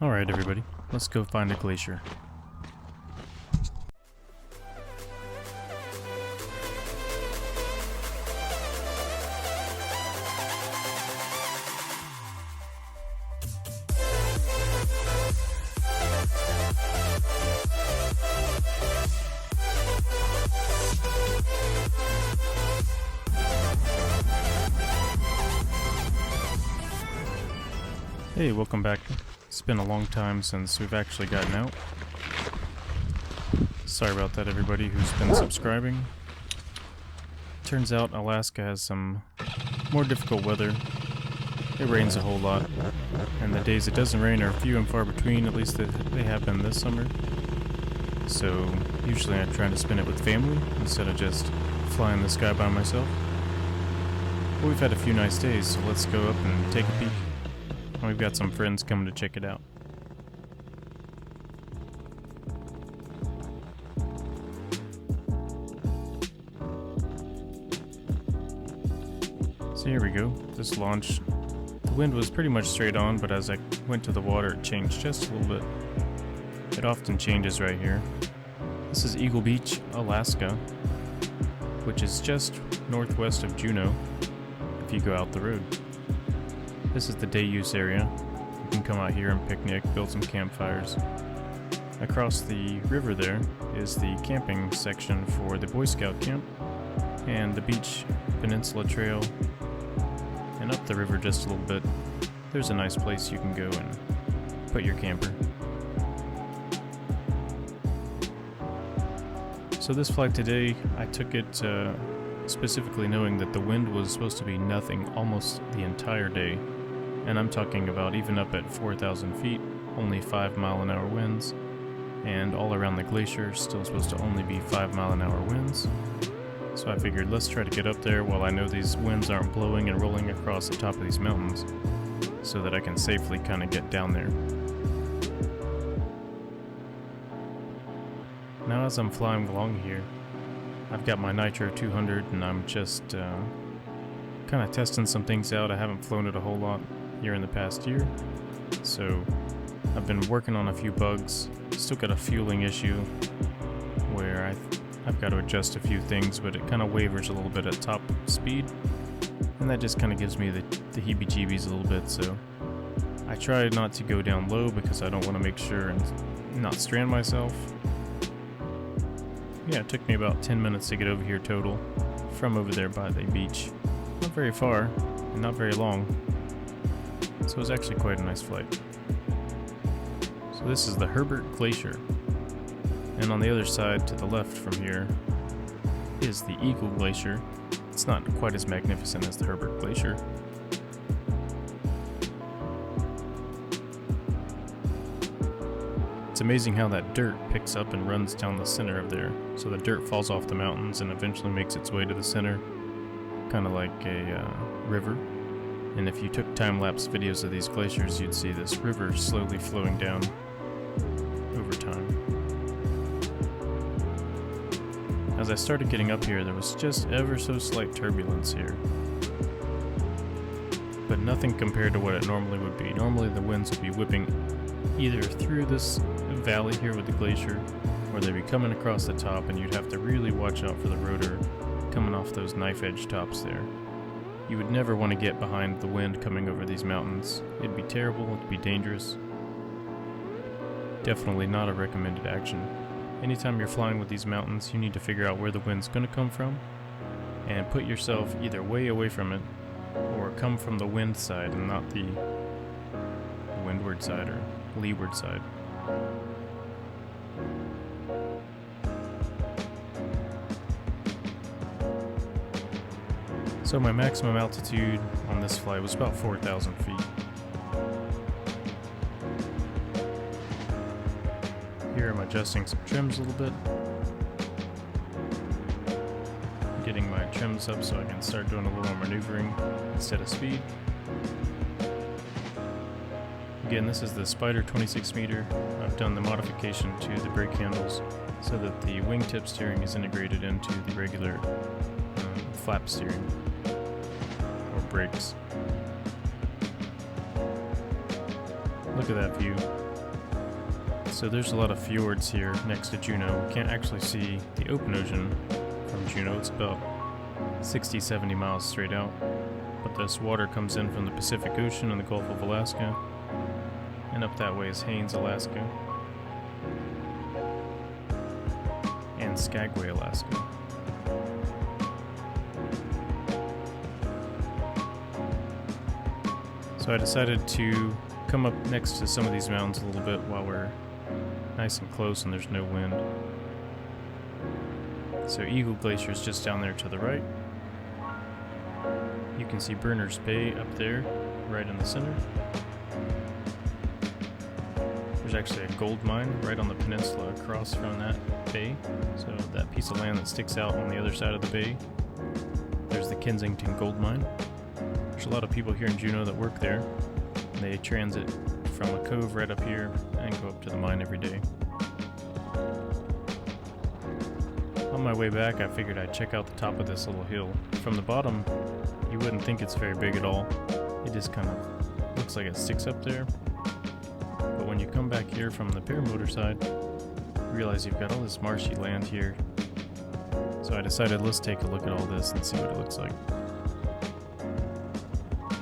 Alright everybody, let's go find a glacier. Hey, welcome back. It's been a long time since we've actually gotten out. Sorry about that, everybody who's been subscribing. Turns out Alaska has some more difficult weather. It rains a whole lot, and the days it doesn't rain are few and far between, at least they have been this summer. So usually I'm trying to spend it with family instead of just flying the sky by myself. But we've had a few nice days, so let's go up and take a peek. We've got some friends coming to check it out. So here we go, this launch. The wind was pretty much straight on, but as I went to the water it changed just a little bit. It often changes right here. This is Eagle Beach, Alaska, which is just northwest of Juneau if you go out the road. This is the day use area. You can come out here and picnic, build some campfires. Across the river there is the camping section for the Boy Scout camp and the beach peninsula trail. And up the river just a little bit, there's a nice place you can go and put your camper. So this flight today, I took it specifically knowing that the wind was supposed to be nothing almost the entire day. And I'm talking about even up at 4,000 feet, only 5-mile-an-hour winds, and all around the glacier still supposed to only be 5-mile-an-hour winds. So I figured let's try to get up there while I know these winds aren't blowing and rolling across the top of these mountains, so that I can safely kind of get down there. Now as I'm flying along here, I've got my Nitro 200 and I'm just kind of testing some things out. I haven't flown it a whole lot here in the past year, so I've been working on a few bugs. Still got a fueling issue where I've got to adjust a few things, but it kind of wavers a little bit at top speed, and that just kind of gives me the heebie-jeebies a little bit. So I try not to go down low because I don't want to make sure and not strand myself. Yeah, it took me about 10 minutes to get over here total from over there by the beach. Not very far and not very long. So it was actually quite a nice flight. So this is the Herbert Glacier. And on the other side to the left from here is the Eagle Glacier. It's not quite as magnificent as the Herbert Glacier. It's amazing how that dirt picks up and runs down the center of there. So the dirt falls off the mountains and eventually makes its way to the center, kind of like a river. And if you took time-lapse videos of these glaciers, you'd see this river slowly flowing down over time. As I started getting up here, there was just ever so slight turbulence here, but nothing compared to what it normally would be. Normally the winds would be whipping either through this valley here with the glacier, or they'd be coming across the top, and you'd have to really watch out for the rotor coming off those knife-edge tops there. You would never want to get behind the wind coming over these mountains. It'd be terrible, it'd be dangerous. Definitely not a recommended action. Anytime you're flying with these mountains, you need to figure out where the wind's going to come from, and put yourself either way away from it, or come from the wind side and not the windward side or leeward side. So my maximum altitude on this flight was about 4,000 feet. Here I'm adjusting some trims a little bit. Getting my trims up so I can start doing a little more maneuvering instead of speed. Again, this is the Spyder 26 meter. I've done the modification to the brake handles so that the wingtip steering is integrated into the regular flap steering. Brakes. Look at that view. So there's a lot of fjords here next to Juneau. We can't actually see the open ocean from Juneau. It's about 60-70 miles straight out. But this water comes in from the Pacific Ocean and the Gulf of Alaska. And up that way is Haines, Alaska. And Skagway, Alaska. So I decided to come up next to some of these mountains a little bit while we're nice and close and there's no wind. So Eagle Glacier is just down there to the right. You can see Berners Bay up there, right in the center. There's actually a gold mine right on the peninsula across from that bay. So that piece of land that sticks out on the other side of the bay, there's the Kensington gold mine. There's a lot of people here in Juneau that work there. They transit from a cove right up here and go up to the mine every day. On my way back, I figured I'd check out the top of this little hill. From the bottom, you wouldn't think it's very big at all. It just kind of looks like it sticks up there. But when you come back here from the Paramotor side, you realize you've got all this marshy land here. So I decided let's take a look at all this and see what it looks like.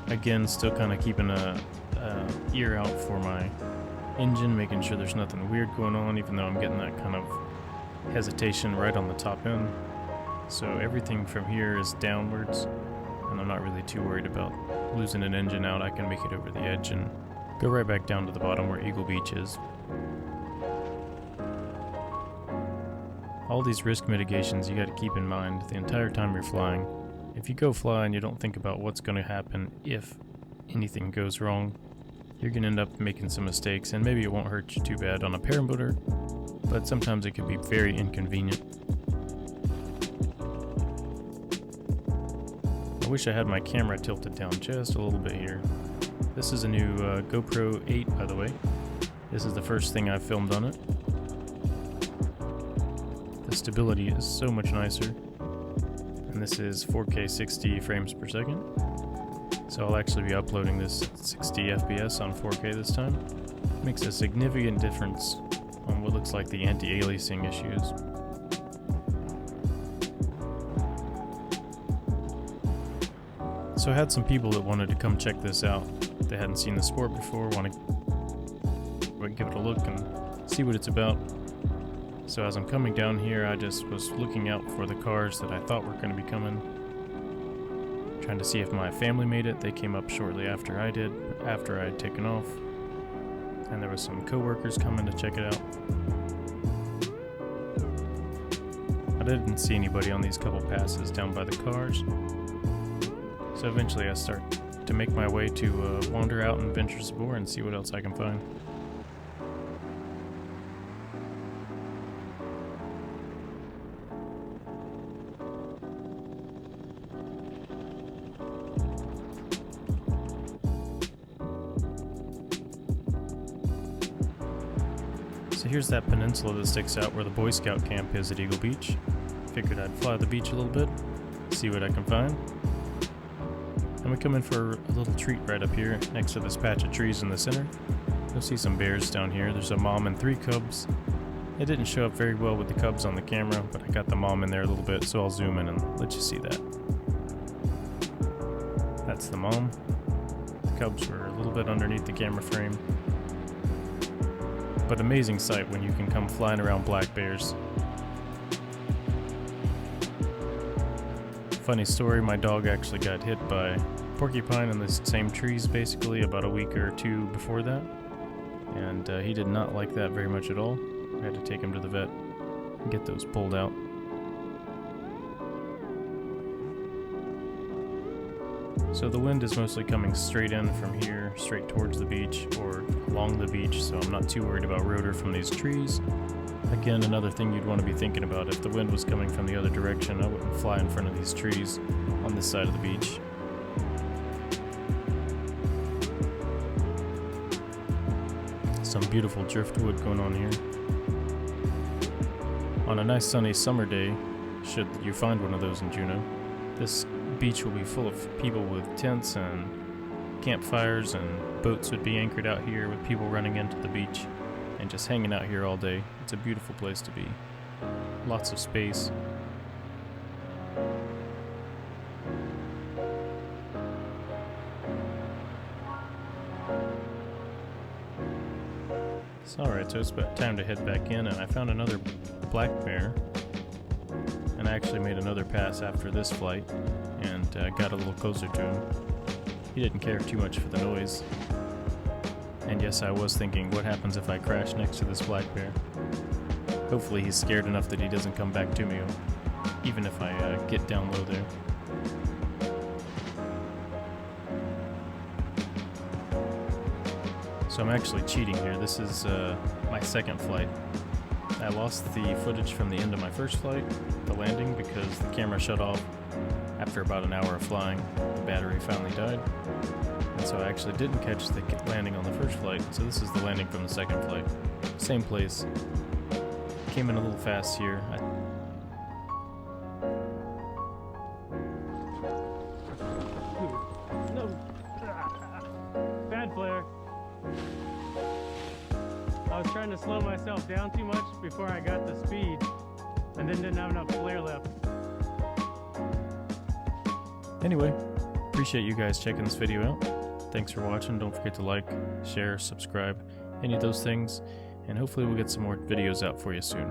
Again, still kind of keeping a ear out for my engine, making sure there's nothing weird going on, even though I'm getting that kind of hesitation right on the top end. So everything from here is downwards, and I'm not really too worried about losing an engine out. I can make it over the edge and go right back down to the bottom where Eagle Beach is. All these risk mitigations you got to keep in mind the entire time you're flying. If you go fly and you don't think about what's going to happen if anything goes wrong, you're going to end up making some mistakes, and maybe it won't hurt you too bad on a paramotor, but sometimes it can be very inconvenient. I wish I had my camera tilted down just a little bit here. This is a new GoPro 8, by the way. This is the first thing I've filmed on it. The stability is so much nicer. And this is 4K 60 frames per second. So I'll actually be uploading this 60 FPS on 4K this time. Makes a significant difference on what looks like the anti-aliasing issues. So I had some people that wanted to come check this out. They hadn't seen the sport before, want to give it a look and see what it's about. So as I'm coming down here, I just was looking out for the cars that I thought were going to be coming. Trying to see if my family made it. They came up shortly after I did, after I had taken off. And there was some co-workers coming to check it out. I didn't see anybody on these couple passes down by the cars. So eventually I start to make my way to wander out and venture Sabor and see what else I can find. So here's that peninsula that sticks out where the Boy Scout camp is at Eagle Beach. Figured I'd fly the beach a little bit, see what I can find. And we come in for a little treat right up here next to this patch of trees in the center. You'll see some bears down here. There's a mom and 3 cubs. It didn't show up very well with the cubs on the camera, but I got the mom in there a little bit, so I'll zoom in and let you see that. That's the mom. The cubs were a little bit underneath the camera frame. But amazing sight when you can come flying around black bears. Funny story, my dog actually got hit by porcupine in the same trees basically about a week or 2 before that. And he did not like that very much at all. I had to take him to the vet and get those pulled out. So the wind is mostly coming straight in from here, straight towards the beach or along the beach, so I'm not too worried about rotor from these trees. Again, another thing you'd want to be thinking about, if the wind was coming from the other direction, I wouldn't fly in front of these trees on this side of the beach. Some beautiful driftwood going on here. On a nice sunny summer day, should you find one of those in Juneau, this beach will be full of people with tents and campfires, and boats would be anchored out here with people running into the beach. and just hanging out here all day. It's a beautiful place to be. Lots of space. Alright, so it's about time to head back in, and I found another black bear. And I actually made another pass after this flight, and got a little closer to him. He didn't care too much for the noise. And yes, I was thinking, what happens if I crash next to this black bear? Hopefully he's scared enough that he doesn't come back to me, even if I get down low there. So I'm actually cheating here. This is my second flight. I lost the footage from the end of my first flight, the landing, because the camera shut off after about an hour of flying. The battery finally died. And so I actually didn't catch the landing on the first flight, so this is the landing from the second flight. Same place. Came in a little fast here. No. Bad flare. I was trying to slow myself down too much before I got the speed, and then didn't have enough flare left. Anyway, appreciate you guys checking this video out. Thanks for watching. Don't forget to like, share, subscribe, any of those things, and hopefully we'll get some more videos out for you soon.